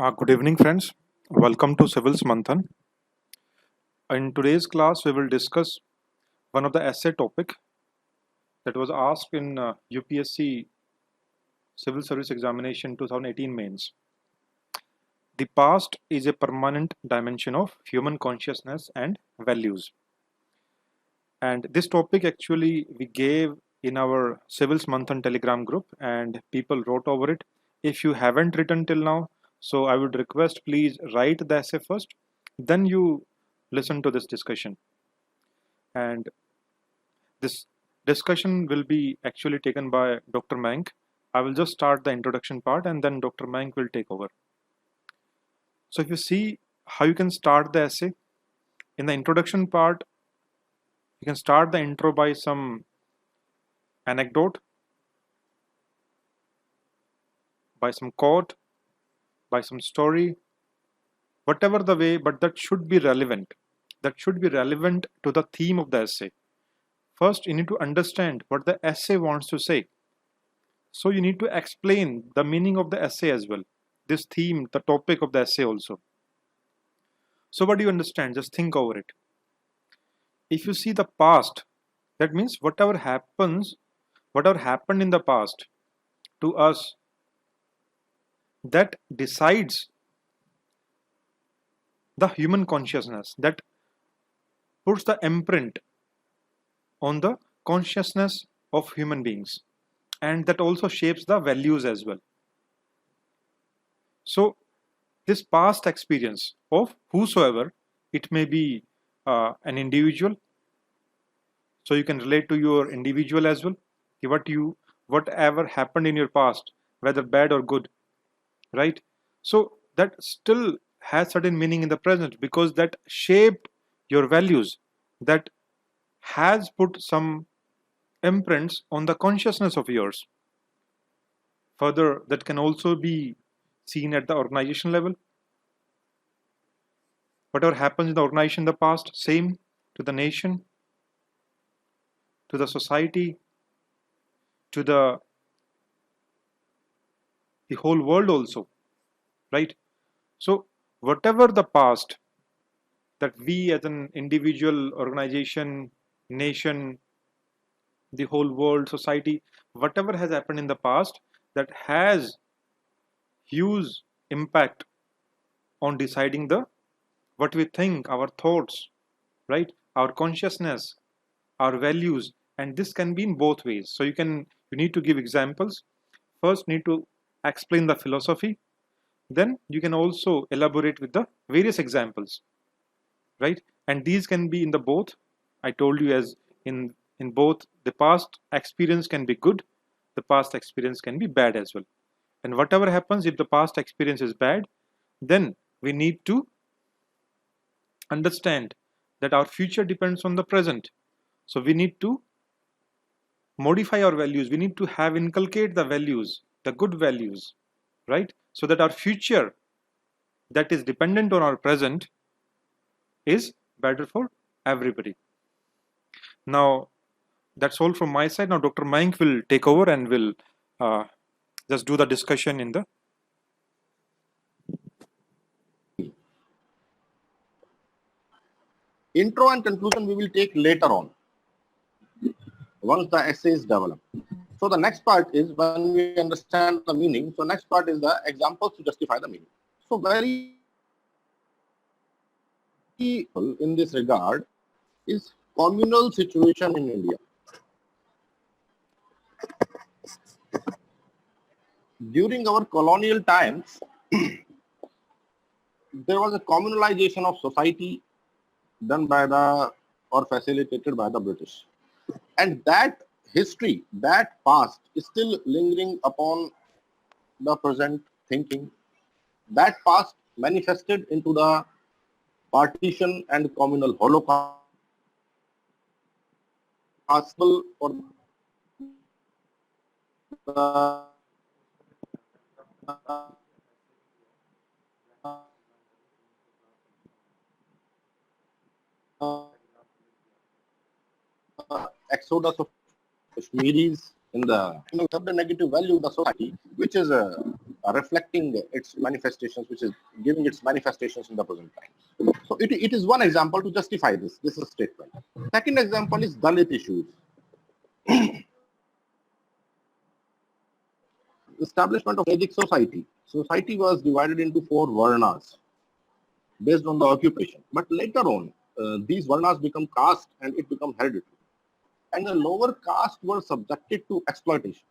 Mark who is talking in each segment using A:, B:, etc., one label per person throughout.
A: Good evening, friends. Welcome to Civil's Manthan. In today's class, we will discuss one of the essay topic that was asked in UPSC Civil Service Examination 2018 mains. The past is a permanent dimension of human consciousness and values. And this topic actually we gave in our Civil's Manthan Telegram group, and people wrote over it. If you haven't written till now, so I would request please write the essay first, then you listen to this discussion. And this discussion will be actually taken by Dr. Mank. I will just start the introduction part and then Dr. Mank will take over. So if you see how you can start the essay, in the introduction part, you can start the intro by some anecdote, by some quote, by some story, whatever the way, but that should be relevant. That should be relevant to the theme of the essay. First, you need to understand what the essay wants to say. So you need to explain the meaning of the essay as well. This theme, the topic of the essay also. So what do you understand? Just think over it. If you see the past, that means whatever happened in the past to us, that decides the human consciousness, that puts the imprint on the consciousness of human beings, and that also shapes the values as well. So this past experience of whosoever, it may be an individual, so you can relate to your individual as well. Whatever happened in your past, whether bad or good, right? So that still has certain meaning in the present because that shaped your values, that has put some imprints on the consciousness of yours. Further, that can also be seen at the organization level. Whatever happens in the organization in the past, same to the nation, to the society, to the whole world also, right? So whatever the past that we as an individual, organization, nation, the whole world, society, whatever has happened in the past, that has huge impact on deciding the what we think, our thoughts, right? Our consciousness, our values, and this can be in both ways. So you need to give examples. First, need to explain the philosophy. Then you can also elaborate with the various examples, right? And these can be in the both. I told you as in both, the past experience can be good, the past experience can be bad as well. And whatever happens, if the past experience is bad, then we need to understand that our future depends on the present. So we need to modify our values. We need to inculcate the values, the good values, right? So that our future that is dependent on our present is better for everybody. Now, that's all from my side. Now, Dr. Mayank will take over and will just do the discussion in the
B: intro and conclusion we will take later on once the essay is developed. So the next part is when we understand the meaning. So next part is the examples to justify the meaning. So very in this regard is communal situation in India. During our colonial times, there was a communalization of society done by or facilitated by the British. And that history, that past is still lingering upon the present thinking. That past manifested into the partition and communal holocaust for the exodus of Kashmiris in the negative value of the society, which is reflecting its manifestations, which is giving its manifestations in the present time. So it is one example to justify this. This is a statement. Second example is Dalit issues. Establishment of Vedic society. Society was divided into 4 varnas based on the occupation. But later on, these varnas become caste and it become hereditary. And the lower caste were subjected to exploitation.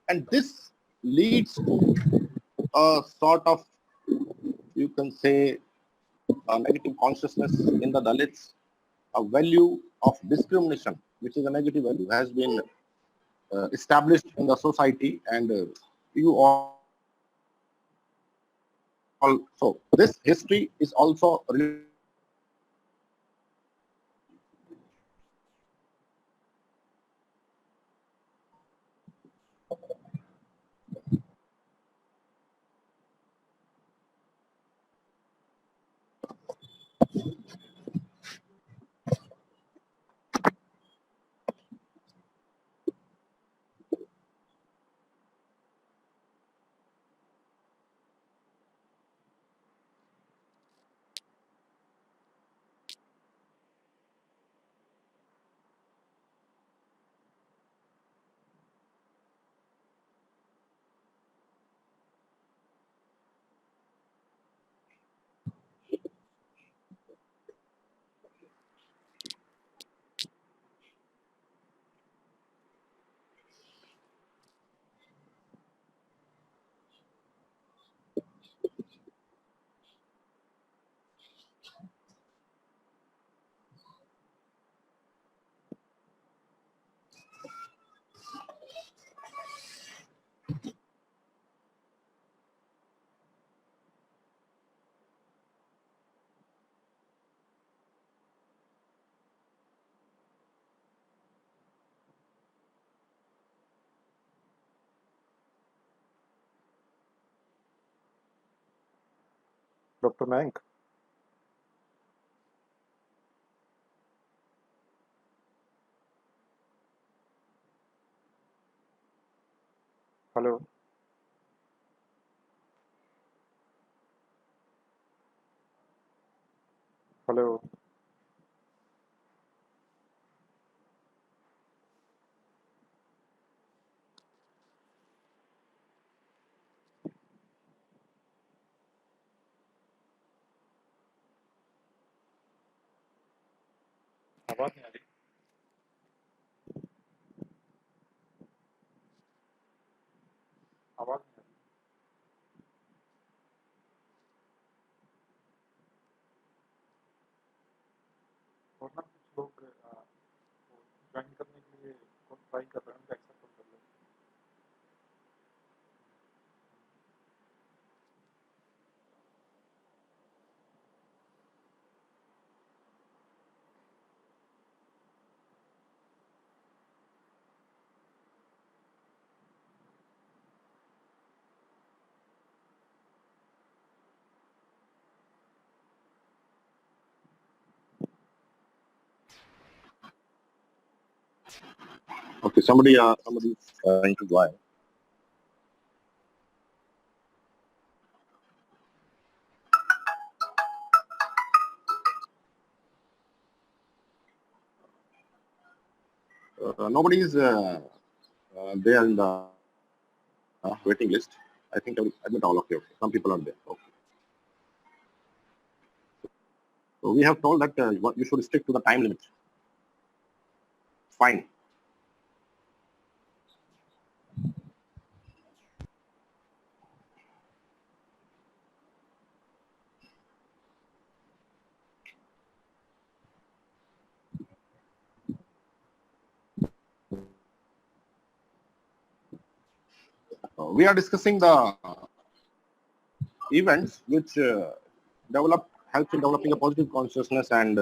B: And this leads to a sort of, you can say, a negative consciousness in the Dalits. A value of discrimination, which is a negative value, has been established in the society, and you all. So this history is also related.
A: Dr. Mank. Hello. Hello. आवाज नहीं आ रही आवाज नहीं आ रही और ना कुछ लोग ज्वाइन करने के लिए ट्राई कर रहे हैं उनका एक्सेप्ट कर लो
B: Okay, somebody is trying to join. Nobody is there in the waiting list. I think I will admit all of you. Okay. Some people are there. Okay. So we have told that you should stick to the time limit. Fine. We are discussing the events which helps in developing a positive consciousness and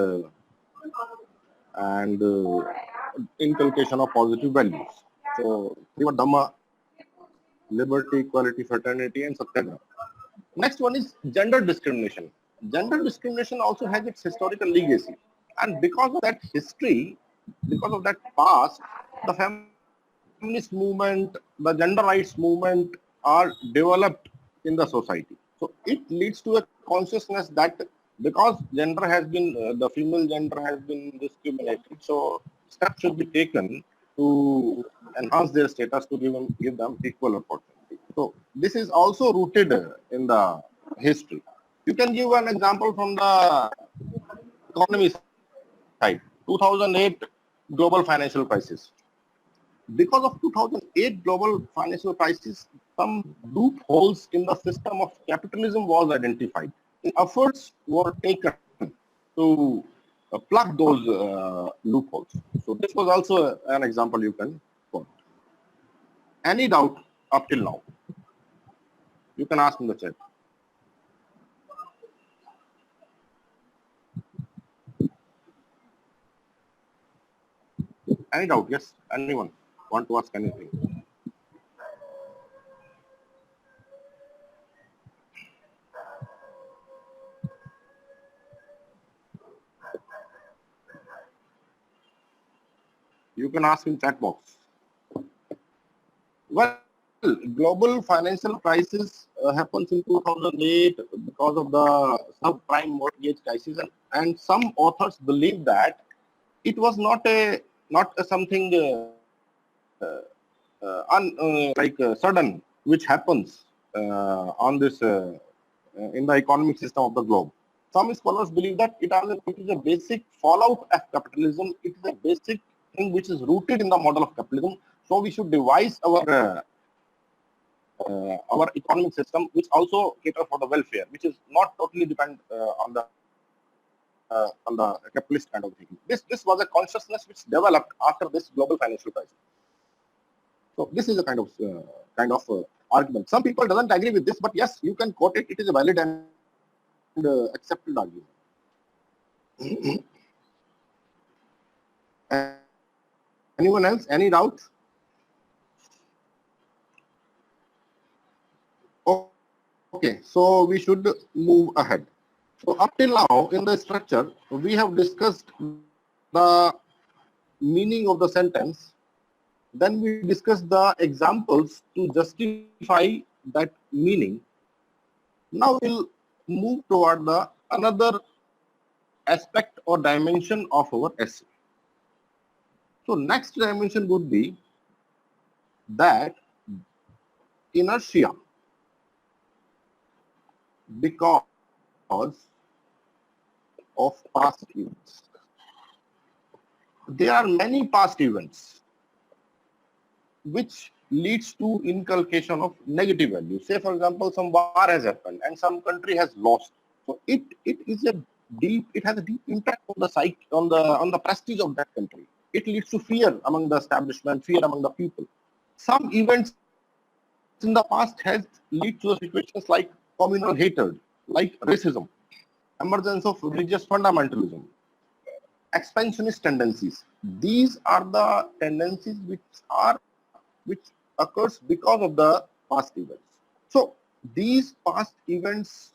B: inculcation of positive values. So, Priva Dhamma, liberty, equality, fraternity, and satyagraha. Next one is gender discrimination. Gender discrimination also has its historical legacy, and because of that history, because of that past, the feminist movement, the gender rights movement, are developed in the society. So it leads to a consciousness that because gender has been, the female gender has been discriminated, so steps should be taken to enhance their status to give them equal opportunity. So this is also rooted in the history. You can give an example from the economy side. 2008 global financial crisis. Because of 2008 global financial crisis, some loopholes in the system of capitalism was identified. Efforts were taken to plug those loopholes. So this was also an example you can quote. Any doubt up till now? You can ask in the chat. Any doubt? Yes, anyone want to ask anything? You can ask in chat box. Well, global financial crisis happens in 2008 because of the subprime mortgage crisis, and some authors believe that it was not a something sudden which happens on this in the economic system of the globe. Some scholars believe that it is a basic fallout of capitalism. It is a basic thing which is rooted in the model of capitalism. So we should devise our economic system which also cater for the welfare, which is not totally depend on the capitalist kind of thing. This was a consciousness which developed after this global financial crisis. So this is a kind of argument. Some people doesn't agree with this, but yes, you can quote it. It is a valid and accepted argument. Anyone else? Any doubts? Okay, so we should move ahead. So up till now in the structure, we have discussed the meaning of the sentence. Then we discussed the examples to justify that meaning. Now we'll move toward the another aspect or dimension of our essay. So next dimension would be that inertia, because of past events. There are many past events which leads to inculcation of negative values. Say, for example, some war has happened and some country has lost. So it has a deep impact on the psyche, on the prestige of that country. It leads to fear among the establishment, fear among the people. Some events in the past has led to situations like communal hatred, like racism, emergence of religious fundamentalism, expansionist tendencies. These are the tendencies which occurs because of the past events. So these past events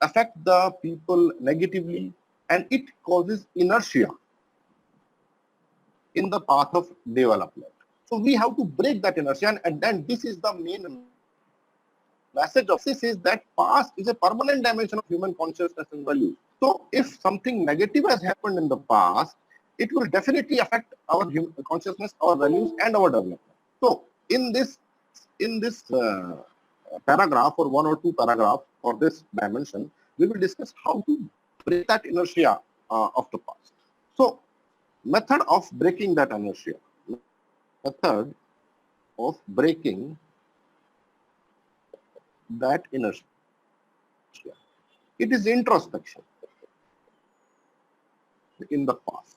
B: affect the people negatively, and it causes inertia in the path of development. So we have to break that inertia, and then this is the main message of this is that past is a permanent dimension of human consciousness and values. So if something negative has happened in the past, it will definitely affect our consciousness, our values, and our development. So in this paragraph or one or two paragraphs for this dimension, we will discuss how to break that inertia of the past. So method of breaking that inertia. Method of breaking that inertia. It is introspection in the past.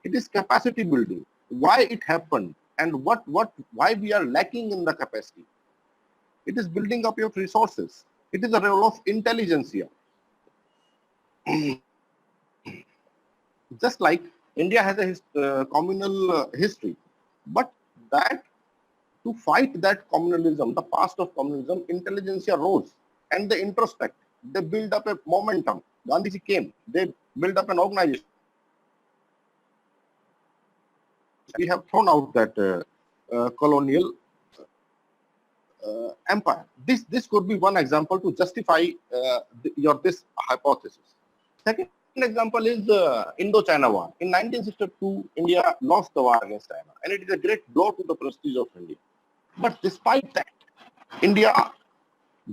B: It is capacity building. Why it happened and why we are lacking in the capacity. It is building up your resources. It is a role of intelligentsia. Just like India has a communal history, but that to fight that communalism, the past of communalism, intelligentsia rose and they introspect. They build up a momentum. Gandhiji came. They build up an organization. We have thrown out that colonial empire. This could be one example to justify this hypothesis. Second example is the Indo-China War. In 1962, India lost the war against China, and it is a great blow to the prestige of India. But despite that, India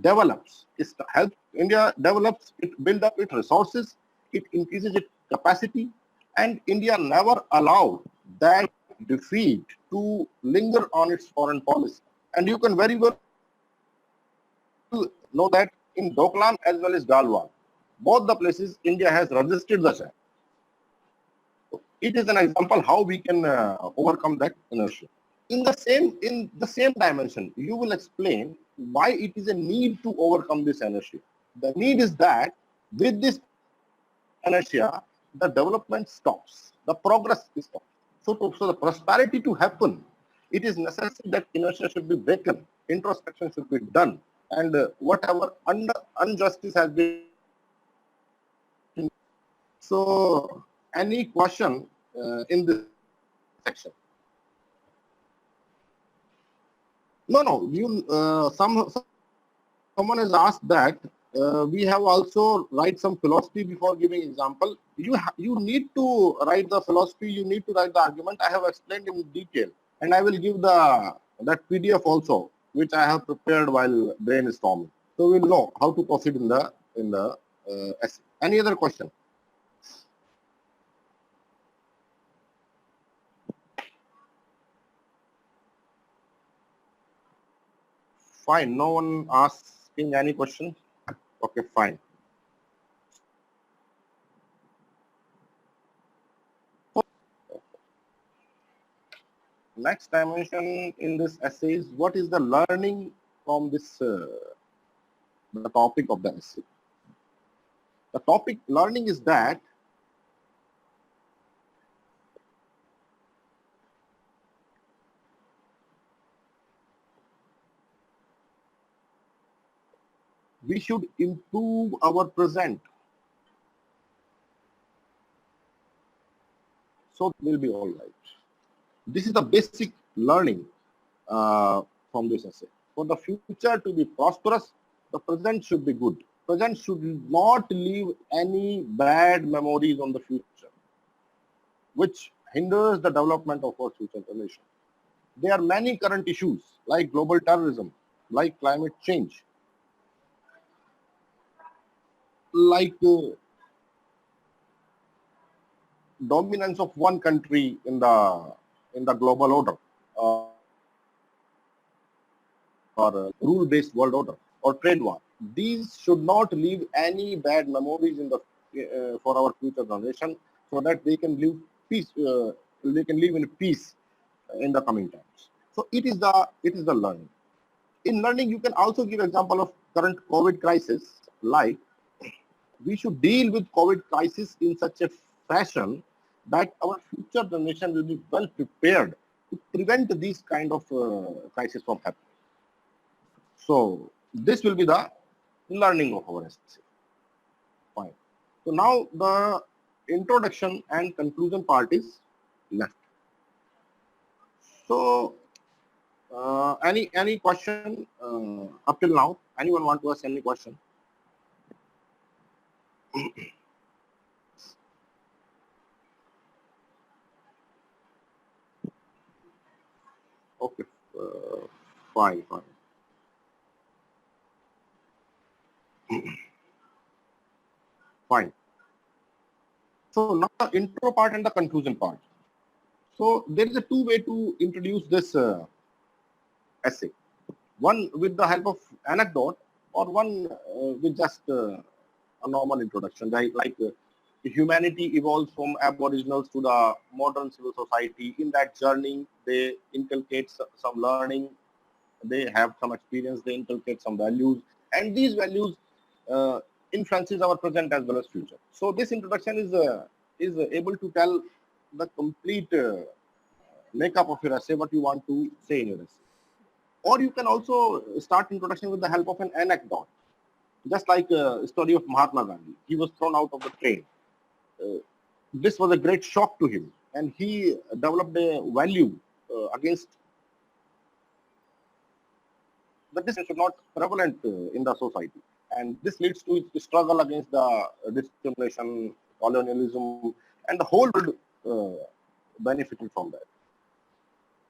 B: develops, India develops, it builds up its resources, it increases its capacity, and India never allowed that defeat to linger on its foreign policy. And you can very well know that in Doklam as well as Galwan, both the places India has resisted the China. It is an example how we can overcome that inertia. In the same dimension, you will explain why it is a need to overcome this inertia. The need is that with this inertia, the development stops, the progress is stopped. So the prosperity to happen, it is necessary that inertia should be broken, introspection should be done, and whatever injustice has been. So, any question in this section? No. Someone has asked that we have also write some philosophy before giving example. You need to write the philosophy. You need to write the argument. I have explained in detail, and I will give that PDF also, which I have prepared while brainstorming. So we'll know how to proceed in the essay. Any other question? Fine. No one asking any question. Okay, fine. Next dimension in this essay is what is the learning from this the topic of the essay. The topic learning is that we should improve our present. So it will be all right. This is the basic learning from this essay. For the future to be prosperous, the present should be good. Present should not leave any bad memories on the future, which hinders the development of our future generation. There are many current issues like global terrorism, like climate change, like dominance of one country in the global order, or rule-based world order, or trade war. These should not leave any bad memories in the for our future generation, so that they can live peace. They can live in peace in the coming times. So it is the learning. In learning, you can also give example of current COVID crisis, like we should deal with COVID crisis in such a fashion that our future generation will be well prepared to prevent these kind of crises from happening. So this will be the learning of our essay. Fine. So now the introduction and conclusion part is left. So any question up till now? Anyone want to ask any question? Okay, fine. Fine. So now the intro part and the conclusion part. So there is a two way to introduce this essay. One with the help of anecdote, or one with just a normal introduction, like humanity evolves from aboriginals to the modern civil society. In that journey, they inculcate some learning, they have some experience, they inculcate some values, and these values influences our present as well as future. So this introduction is able to tell the complete makeup of your essay, what you want to say in your essay. Or you can also start introduction with the help of an anecdote, just like a story of Mahatma Gandhi. He was thrown out of the train. This was a great shock to him, and he developed a value against the discrimination should not prevalent in the society. And this leads to struggle against the discrimination, colonialism, and the whole world benefited from that.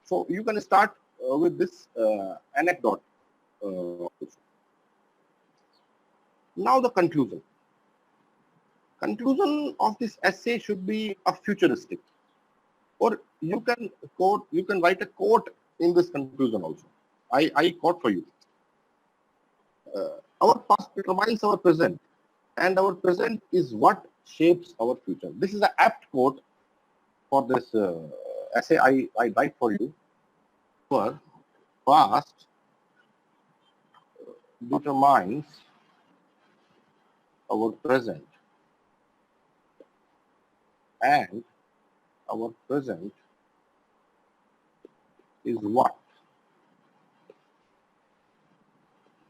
B: So you can start with this anecdote. Now the conclusion. Conclusion of this essay should be a futuristic, or you can write a quote in this conclusion also. I quote for you. Our past determines our present, and our present is what shapes our future. This is an apt quote for this essay I write for you. Our past determines our present, and our present is what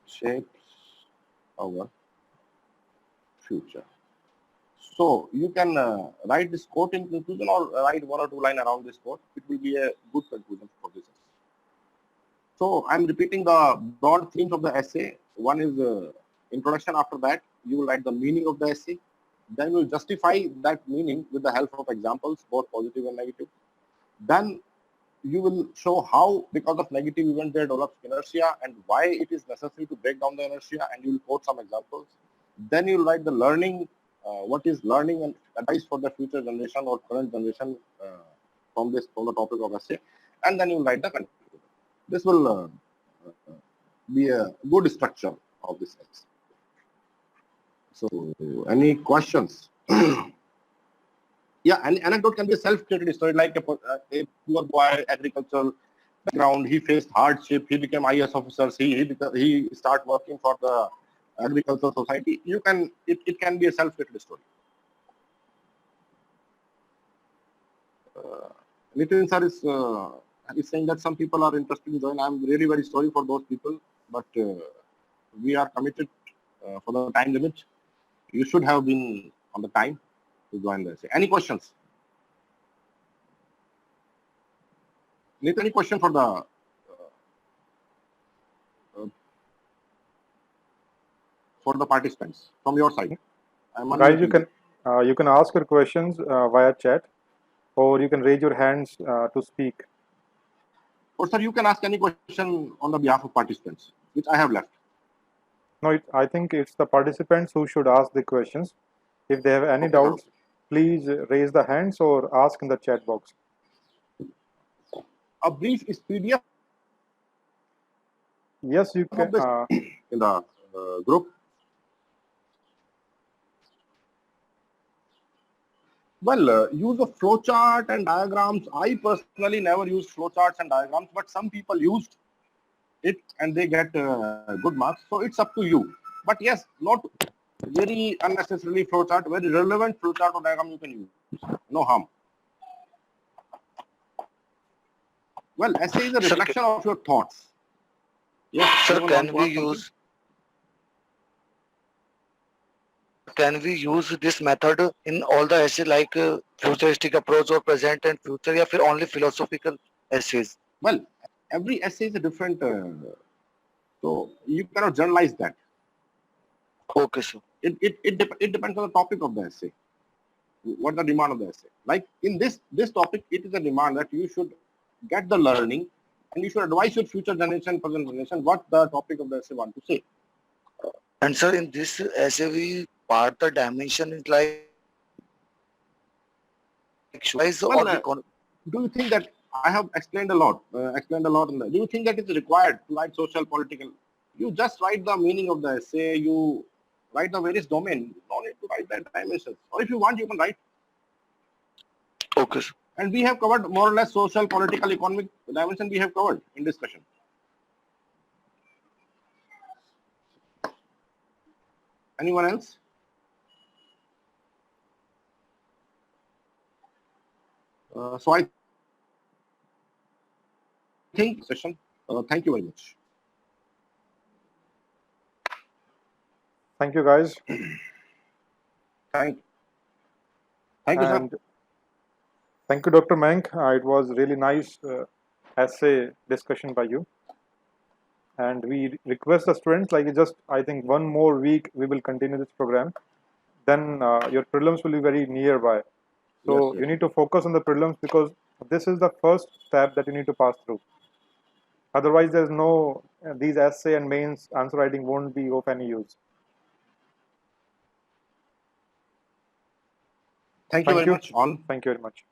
B: shapes our future. So you can write this quote in conclusion, or write one or two lines around this quote. It will be a good conclusion for this essay. So I'm repeating the broad themes of the essay. One is introduction. After that, you will write the meaning of the essay. Then you will justify that meaning with the help of examples, both positive and negative. Then you will show how, because of negative event, there develops inertia, and why it is necessary to break down the inertia, and you will quote some examples. Then you will write the learning, what is learning and advice for the future generation or current generation from the topic of essay, and then you will write the conclusion. This will be a good structure of this essay. So, any questions? Yeah, an anecdote can be a self-created story, like a poor boy, agricultural background. He faced hardship. He became IAS officer. He start working for the agricultural society. It can be a self-created story. Nitin sir is saying that some people are interested in join. I'm really very sorry for those people, but we are committed for the time limit. You should have been on the time to join the essay. Any questions? Nitin, any question for the participants from your side?
A: Guys, you can ask your questions via chat, or you can raise your hands to speak.
B: Or sir, you can ask any question on the behalf of participants, which I have left.
A: No, I think it's the participants who should ask the questions. If they have any doubts, please raise the hands or ask in the chat box.
B: A brief is PDF.
A: Yes, you can.
B: In the group. Well, use of flowchart and diagrams. I personally never use flowcharts and diagrams, but some people used it and they get good marks. So it's up to you. But yes, not very unnecessarily flowchart, very relevant flowchart or diagram you can use. No harm. Well, essay is a reflection of your thoughts. Yes,
C: sir, can we use this method in all the essays, like futuristic approach or present and future, or only philosophical essays?
B: Well, every essay is a different, so you cannot generalize that.
C: Okay, sir.
B: It depends on the topic of the essay. What the demand of the essay? Like in this topic, it is a demand that you should get the learning, and you should advise your future generation, present generation, what the topic of the essay want to say.
C: And sir, in this essay, we part the dimension is like
B: do you think that I have explained a lot? Do you think that it's required to write social, political? You just write the meaning of the essay. You write the various domain. You don't need to write that dimensions. Or if you want, you can write.
C: Okay, sir.
B: And we have covered more or less social, political, economic dimension. We have covered in discussion. Anyone else? So I think session. Thank you very much.
A: Thank you, guys.
B: Thank you, sir.
A: Thank you, Dr. Mank. It was really nice essay discussion by you. And we request the students, like, just I think 1 more week we will continue this program. Then your prelims will be very nearby. So
B: Yes,
A: you
B: yes.
A: need to focus on the prelims because this is the first step that you need to pass through. Otherwise, there's no these essay and mains answer writing won't be of any use.
B: Thank you
A: Thank
B: very
A: you.
B: much, all.
A: Thank you very much.